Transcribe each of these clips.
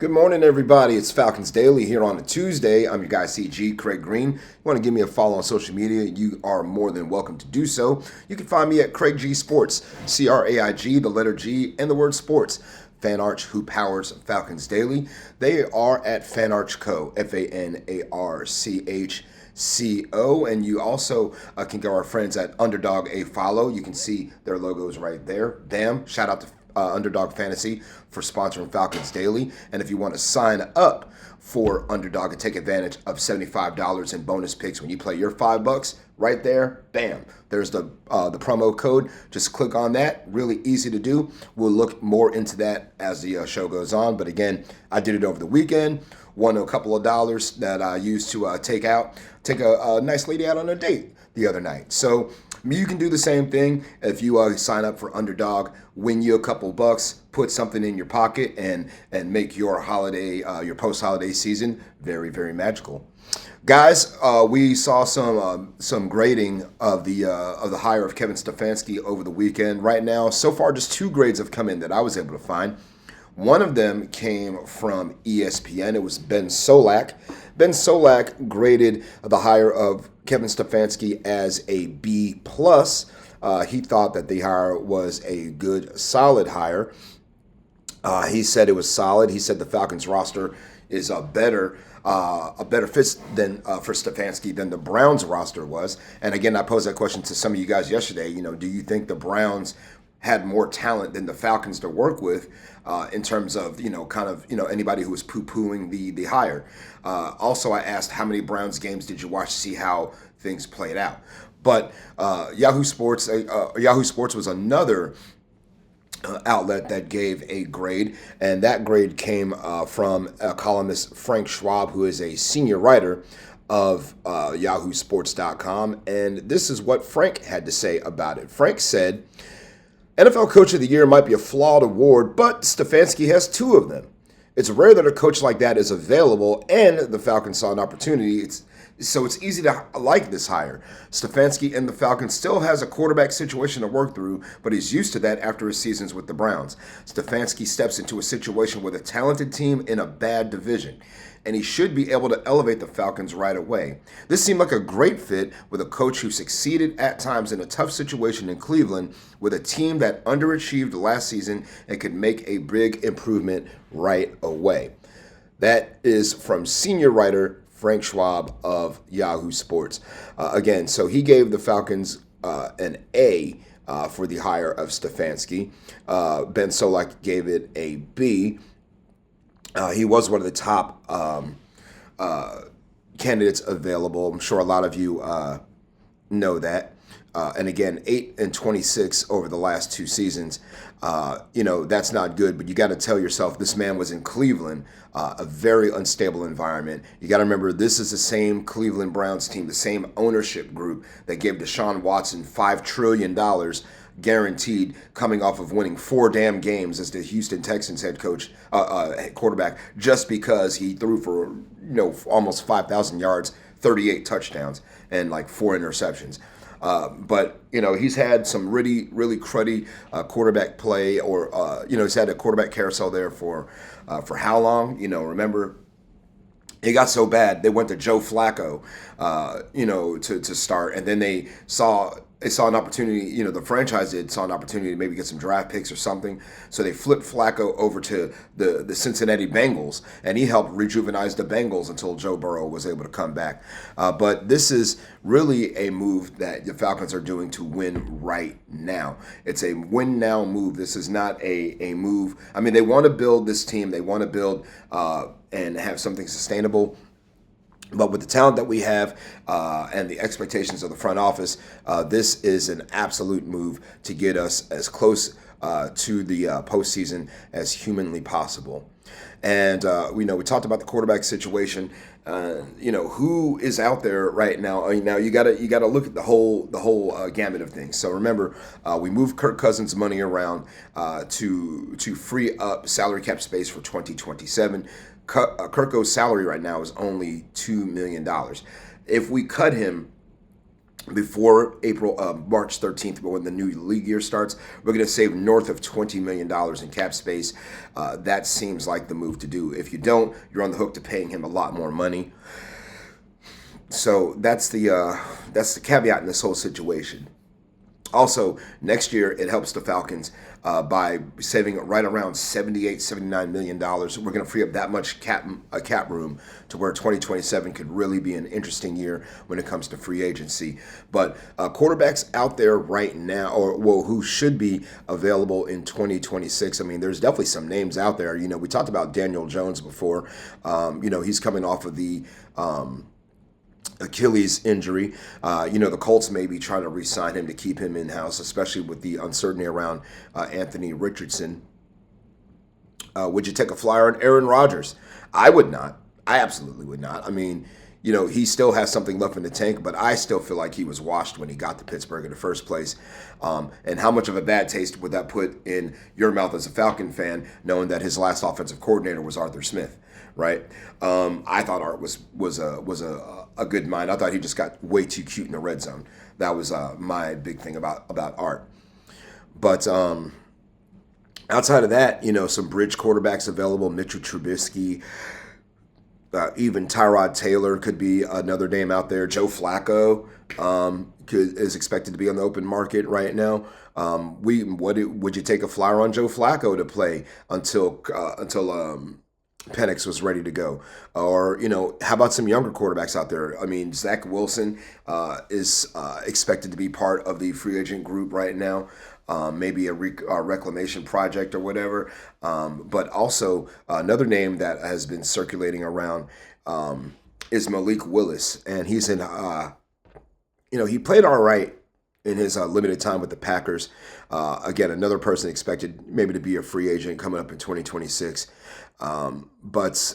Good morning, everybody. It's Falcons Daily here on a Tuesday. I'm your guy, CG, Craig Green. You want to give me a follow on social media, you are more than welcome to do so. You can find me at Craig G Sports, CRAIG, the letter G, and the word sports. Fan Arch, who powers Falcons Daily. They are at Fanarch Co., FANARCHCO, and you also can give our friends at Underdog a follow. You can see their logos right there. Damn, shout out to Underdog Fantasy for sponsoring Falcons Daily. And if you want to sign up for Underdog and take advantage of $75 in bonus picks when you play your $5, right there, bam, there's the promo code. Just click on that. Really easy to do. We'll look more into that as the show goes on. But again, I did it over the weekend. Won a couple of dollars that I used to take a nice lady out on a date the other night. So you can do the same thing if you sign up for Underdog, win you a couple bucks, put something in your pocket, and make your your post-holiday season very, very magical. Guys, we saw some grading of the hire of Kevin Stefanski over the weekend. Right now, so far, just 2 grades have come in that I was able to find. One of them came from ESPN. It was Ben Solak. Ben Solak graded the hire of Kevin Stefanski as a B+. He thought that the hire was a good, solid hire. He said it was solid. He said the Falcons roster is a better fit than for Stefanski than the Browns roster was. And again, I posed that question to some of you guys yesterday. You know, do you think the Browns had more talent than the Falcons to work with in terms of, anybody who was poo-pooing the hire? Also, I asked how many Browns games did you watch to see how things played out? But Yahoo Sports was another outlet that gave a grade, and that grade came from columnist Frank Schwab, who is a senior writer of yahoosports.com. And this is what Frank had to say about it. Frank said, NFL Coach of the Year might be a flawed award, but Stefanski has 2 of them. It's rare that a coach like that is available, and the Falcons saw an opportunity. So it's easy to like this hire. Stefanski and the Falcons still has a quarterback situation to work through, but he's used to that after his seasons with the Browns. Stefanski steps into a situation with a talented team in a bad division, and he should be able to elevate the Falcons right away. This seemed like a great fit with a coach who succeeded at times in a tough situation in Cleveland with a team that underachieved last season and could make a big improvement right away. That is from senior writer Frank Schwab of Yahoo Sports. Again, so he gave the Falcons an A for the hire of Stefanski. Ben Solak gave it a B. He was one of the top candidates available. I'm sure a lot of you know that. And again, 8-26 over the last 2 seasons. That's not good, but you got to tell yourself this man was in Cleveland, a very unstable environment. You got to remember this is the same Cleveland Browns team, the same ownership group that gave Deshaun Watson $5 trillion guaranteed, coming off of winning 4 damn games as the Houston Texans head coach, quarterback, just because he threw for almost 5,000 yards, 38 touchdowns, and like 4 interceptions. But he's had some really, really cruddy quarterback play, or he's had a quarterback carousel there for how long? Remember, it got so bad they went to Joe Flacco, to start, and then they saw an opportunity. The franchise saw an opportunity to maybe get some draft picks or something. So they flipped Flacco over to the Cincinnati Bengals, and he helped rejuvenate the Bengals until Joe Burrow was able to come back. But this is really a move that the Falcons are doing to win right now. It's a win now move. This is not a move. I mean, they want to build this team. They want to build and have something sustainable. But with the talent that we have and the expectations of the front office, this is an absolute move to get us as close to the postseason as humanly possible. And we talked about the quarterback situation. Who is out there right now? Now you gotta look at the whole gamut of things. So remember, we moved Kirk Cousins' money around to free up salary cap space for 2027. Kirko's salary right now is only $2 million. If we cut him before March 13th, when the new league year starts. We're going to save north of $20 million in cap space. That seems like the move to do. If you don't, you're on the hook to paying him a lot more money. So that's the caveat in this whole situation. Also, next year, it helps the Falcons by saving right around $78-79 million. We're going to free up that much cap room to where 2027 could really be an interesting year when it comes to free agency. But quarterbacks out there right now, who should be available in 2026, I mean, there's definitely some names out there. We talked about Daniel Jones before. He's coming off of the Achilles injury. The Colts may be trying to re-sign him to keep him in-house, especially with the uncertainty around Anthony Richardson. Would you take a flyer on Aaron Rodgers? I would not. I absolutely would not. I mean, he still has something left in the tank, but I still feel like he was washed when he got to Pittsburgh in the first place. And how much of a bad taste would that put in your mouth as a Falcon fan, knowing that his last offensive coordinator was Arthur Smith, right? I thought Art was a good mind. I thought he just got way too cute in the red zone. That was my big thing about Art. But outside of that, some bridge quarterbacks available. Mitchell Trubisky, even Tyrod Taylor could be another name out there. Joe Flacco is expected to be on the open market right now. Would you take a flyer on Joe Flacco to play until Penix was ready to go? Or, how about some younger quarterbacks out there? I mean, Zach Wilson is expected to be part of the free agent group right now. Maybe a reclamation project or whatever. But also another name that has been circulating around is Malik Willis. And he's in, he played all right in his limited time with the Packers. Again, another person expected maybe to be a free agent coming up in 2026. But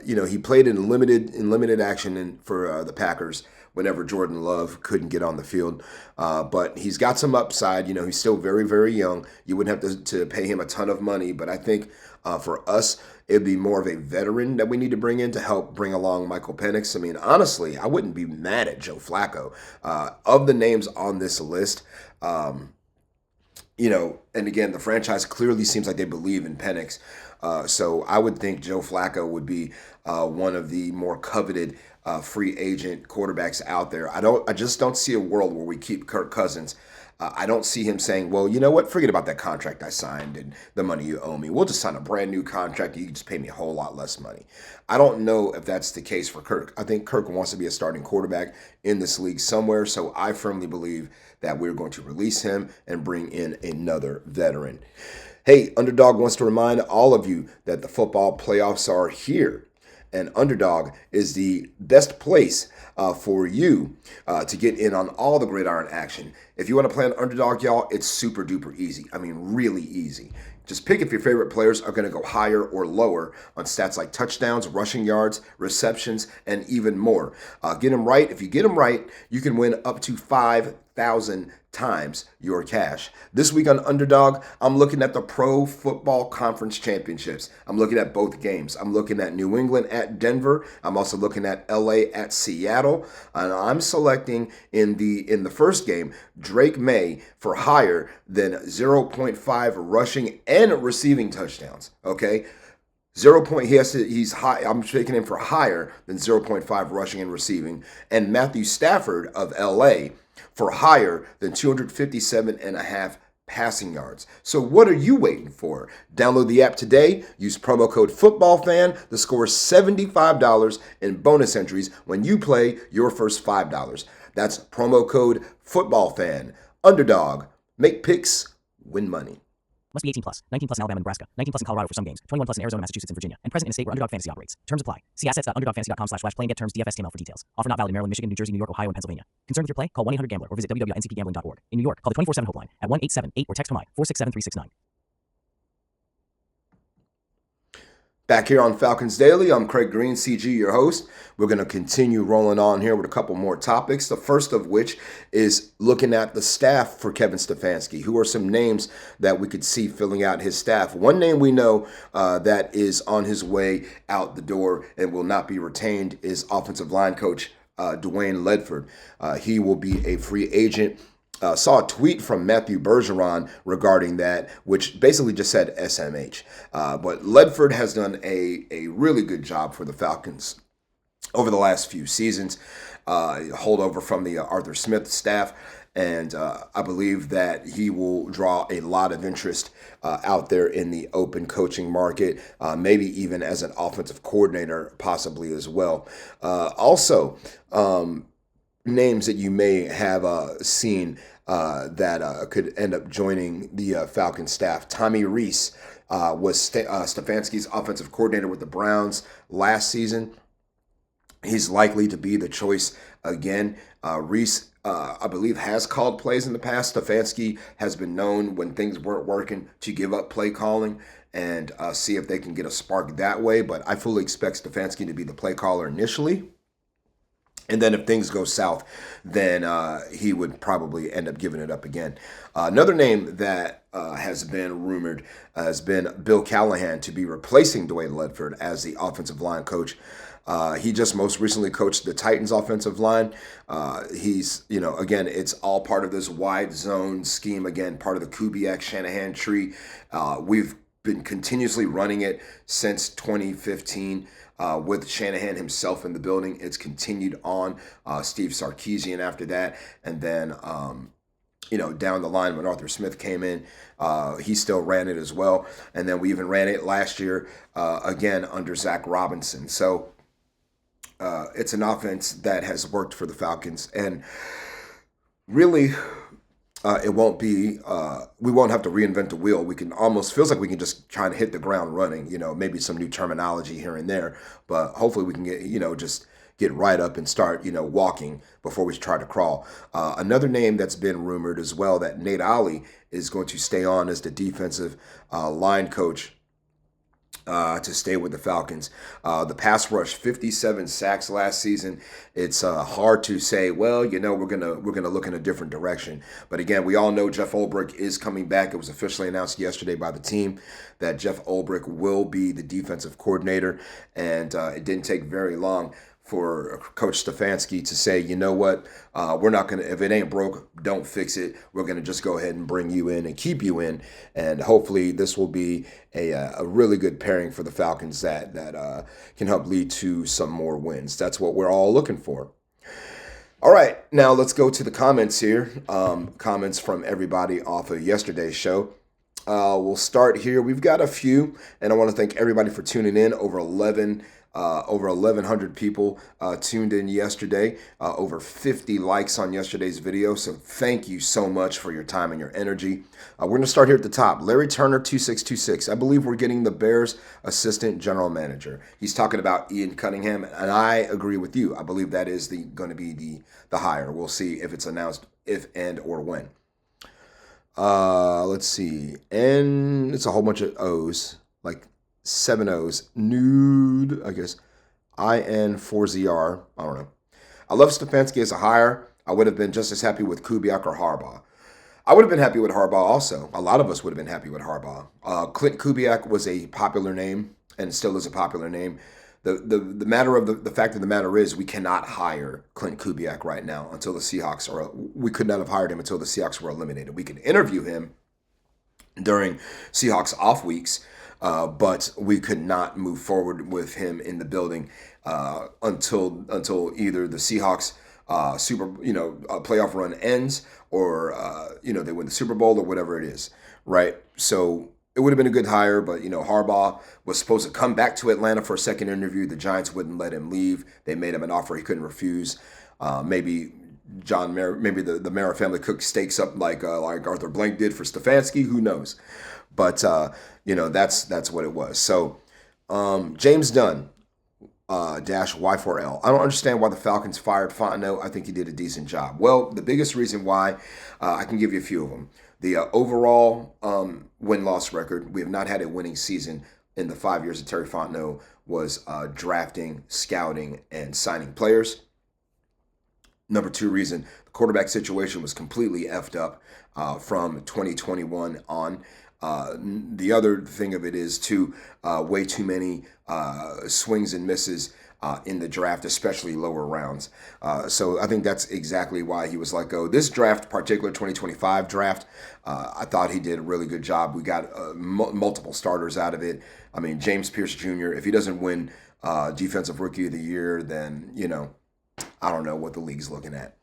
he played in limited action for the Packers whenever Jordan Love couldn't get on the field. But he's got some upside. He's still very, very young. You wouldn't have to pay him a ton of money. But I think for us, it'd be more of a veteran that we need to bring in to help bring along Michael Penix. I mean, honestly, I wouldn't be mad at Joe Flacco. Of the names on this list, and again, the franchise clearly seems like they believe in Penix. So I would think Joe Flacco would be one of the more coveted free agent quarterbacks out there. I just don't see a world where we keep Kirk Cousins. I don't see him saying, well, you know what, forget about that contract I signed and the money you owe me. We'll just sign a brand new contract. You can just pay me a whole lot less money. I don't know if that's the case for Kirk. I think Kirk wants to be a starting quarterback in this league somewhere. So I firmly believe that we're going to release him and bring in another veteran. Hey, Underdog wants to remind all of you that the football playoffs are here. And Underdog is the best place for you to get in on all the gridiron action. If you want to play on Underdog, y'all, it's super duper easy. I mean, really easy. Just pick if your favorite players are going to go higher or lower on stats like touchdowns, rushing yards, receptions, and even more. Get them right. If you get them right, you can win up to 5,000 times your cash. This week on Underdog, I'm looking at the Pro Football Conference Championships. I'm looking at both games. I'm looking at New England at Denver. I'm also looking at LA at Seattle. And I'm selecting in the first game, Drake May for higher than 0.5 rushing and receiving touchdowns. Okay? He's high. I'm taking him for higher than 0.5 rushing and receiving. And Matthew Stafford of LA for higher than 257.5 passing yards. So what are you waiting for? Download the app today. Use promo code FOOTBALLFAN to score $75 in bonus entries when you play your first $5. That's promo code FOOTBALLFAN. Underdog. Make picks. Win money. Must be 18 plus. 19 plus in Alabama and Nebraska. 19 plus in Colorado for some games. 21 plus in Arizona, Massachusetts, and Virginia. And present in a state where Underdog Fantasy operates. Terms apply. See assets.underdogfantasy.com/play and get terms DFSTML for details. Offer not valid in Maryland, Michigan, New Jersey, New York, Ohio, and Pennsylvania. Concerned with your play? Call 1-800-GAMBLER or visit www.ncpgambling.org. In New York, call the 24/7 Hope line at 1-877-8 or text from 467-369. Back here on Falcons Daily, I'm Craig Green, CG, your host. We're going to continue rolling on here with a couple more topics. The first of which is looking at the staff for Kevin Stefanski. Who are some names that we could see filling out his staff? One name we know that is on his way out the door and will not be retained is offensive line coach Dwayne Ledford. He will be a free agent. Saw a tweet from Matthew Bergeron regarding that, which basically just said SMH. But Ledford has done a really good job for the Falcons over the last few seasons, holdover from the Arthur Smith staff. And I believe that he will draw a lot of interest out there in the open coaching market, maybe even as an offensive coordinator, possibly as well. Also, names that you may have seen that could end up joining the Falcons staff. Tommy Rees was Stefanski's offensive coordinator with the Browns last season. He's likely to be the choice again. Rees, I believe, has called plays in the past. Stefanski has been known when things weren't working to give up play calling and see if they can get a spark that way. But I fully expect Stefanski to be the play caller initially. And then if things go south, then he would probably end up giving it up again. Another name that has been rumored has been Bill Callahan to be replacing Dwayne Ledford as the offensive line coach. He just most recently coached the Titans offensive line. He's, again, it's all part of this wide zone scheme. Again, part of the Kubiak-Shanahan tree. We've been continuously running it since 2015. With Shanahan himself in the building. It's continued on. Steve Sarkisian after that. And then, down the line when Arthur Smith came in, he still ran it as well. And then we even ran it last year, again, under Zach Robinson. So it's an offense that has worked for the Falcons. And really, it won't be, we won't have to reinvent the wheel. We can almost, feels like we can just try and hit the ground running, maybe some new terminology here and there, but hopefully we can get, just get right up and start, walking before we try to crawl. Another name that's been rumored as well, that Nate Ollie is going to stay on as the defensive line coach to stay with the Falcons. The pass rush, 57 sacks last season. It's hard to say, well, we're gonna look in a different direction. But again, we all know Jeff Ulbrich is coming back. It was officially announced yesterday by the team that Jeff Ulbrich will be the defensive coordinator, and it didn't take very long for Coach Stefanski to say, you know what, we're not going to, if it ain't broke, don't fix it. We're going to just go ahead and bring you in and keep you in. And hopefully this will be a really good pairing for the Falcons that can help lead to some more wins. That's what we're all looking for. All right, now let's go to the comments here. Comments from everybody off of yesterday's show. We'll start here. We've got a few, and I want to thank everybody for tuning in. Over 1,100 people tuned in yesterday. Over 50 likes on yesterday's video. So thank you so much for your time and your energy. We're going to start here at the top. Larry Turner 2626. I believe we're getting the Bears assistant general manager. He's talking about Ian Cunningham, and I agree with you. I believe that is going to be the hire. We'll see if it's announced, if and or when. Let's see. And it's a whole bunch of O's, like 7 O's. Nude, I guess. IN4ZR. I don't know. I love Stefanski as a hire. I would have been just as happy with Kubiak or Harbaugh. I would have been happy with Harbaugh also. A lot of us would have been happy with Harbaugh. Clint Kubiak was a popular name and still is a popular name. The matter of the fact of the matter is we cannot hire Clint Kubiak right now until the Seahawks are. We could not have hired him until the Seahawks were eliminated. We could interview him during Seahawks off weeks, but we could not move forward with him in the building until either the Seahawks playoff run ends or they win the Super Bowl or whatever it is, right? So it would have been a good hire, but Harbaugh was supposed to come back to Atlanta for a second interview. The Giants wouldn't let him leave. They made him an offer he couldn't refuse. Maybe the Mara family cooked steaks up like Arthur Blank did for Stefanski. Who knows? But that's what it was. So James Dunn. -Y4L. I don't understand why the Falcons fired Fontenot. I think he did a decent job. Well, the biggest reason why, I can give you a few of them. The overall win-loss record, we have not had a winning season in the 5 years that Terry Fontenot was drafting, scouting, and signing players. Number 2 reason, the quarterback situation was completely effed up from 2021 on. The other thing of it is, way too many swings and misses in the draft, especially lower rounds. So I think that's exactly why he was let go. This draft, particular 2025 draft, I thought he did a really good job. We got multiple starters out of it. I mean, James Pierce Jr., if he doesn't win Defensive Rookie of the Year, then, I don't know what the league's looking at.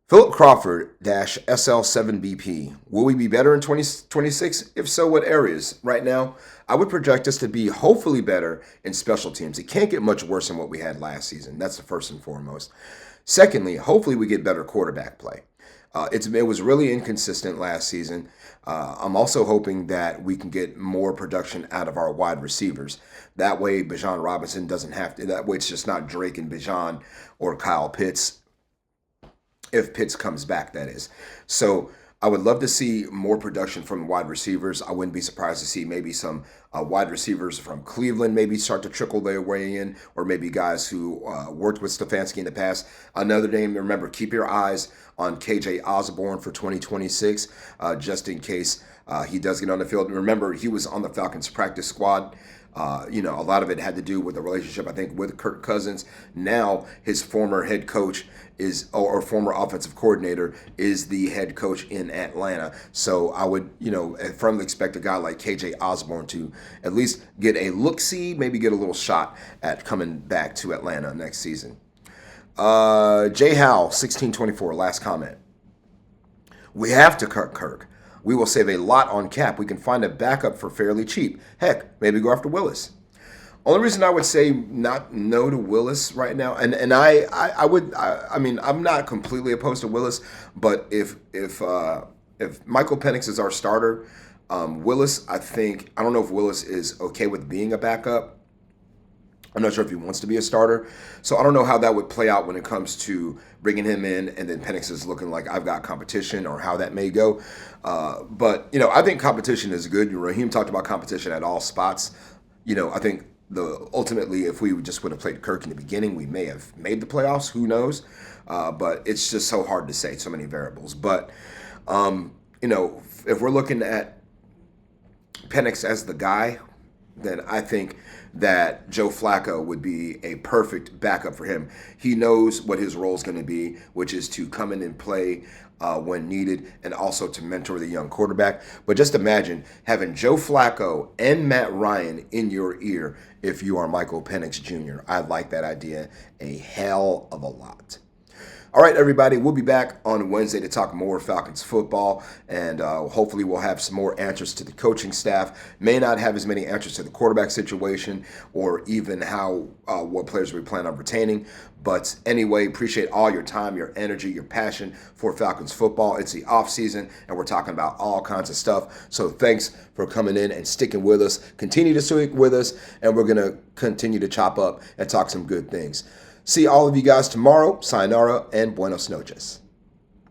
Philip Crawford SL7BP. Will we be better in 2026? If so, what areas? Right now, I would project us to be hopefully better in special teams. It can't get much worse than what we had last season. That's the first and foremost. Secondly, hopefully we get better quarterback play. It was really inconsistent last season. I'm also hoping that we can get more production out of our wide receivers. That way, Bijan Robinson doesn't have to. That way, it's just not Drake and Bijan or Kyle Pitts. If Pitts comes back, that is. So I would love to see more production from wide receivers. I wouldn't be surprised to see maybe some wide receivers from Cleveland maybe start to trickle their way in, or maybe guys who worked with Stefanski in the past. Another name, remember, keep your eyes on KJ Osborne for 2026, just in case he does get on the field. And remember, he was on the Falcons practice squad. A lot of it had to do with the relationship, I think, with Kirk Cousins. Now his former head coach is, or former offensive coordinator is the head coach in Atlanta. So I would, firmly expect a guy like KJ Osborne to at least get a look-see, maybe get a little shot at coming back to Atlanta next season. J. Howell, 1624, last comment. We have to cut Kirk. We will save a lot on cap. We can find a backup for fairly cheap. Heck, maybe go after Willis. Only reason I would say no to Willis right now, and I'm not completely opposed to Willis, but if Michael Penix is our starter, Willis, I don't know if Willis is okay with being a backup. I'm not sure if he wants to be a starter. So I don't know how that would play out when it comes to bringing him in and then Penix is looking like I've got competition, or how that may go. But I think competition is good. Raheem talked about competition at all spots. I think ultimately, if we just would have played Kirk in the beginning, we may have made the playoffs. Who knows? But it's just so hard to say, so many variables. But, if we're looking at Penix as the guy, then I think that Joe Flacco would be a perfect backup for him. He knows what his role is going to be, which is to come in and play when needed, and also to mentor the young quarterback. But just imagine having Joe Flacco and Matt Ryan in your ear if you are Michael Penix Jr. I like that idea a hell of a lot. All right, everybody, we'll be back on Wednesday to talk more Falcons football, and hopefully we'll have some more answers to the coaching staff. May not have as many answers to the quarterback situation, or even what players we plan on retaining. But anyway, appreciate all your time, your energy, your passion for Falcons football. It's the off season, and we're talking about all kinds of stuff. So thanks for coming in and sticking with us. Continue to stick with us, and we're going to continue to chop up and talk some good things. See all of you guys tomorrow. Sayonara and buenos noches.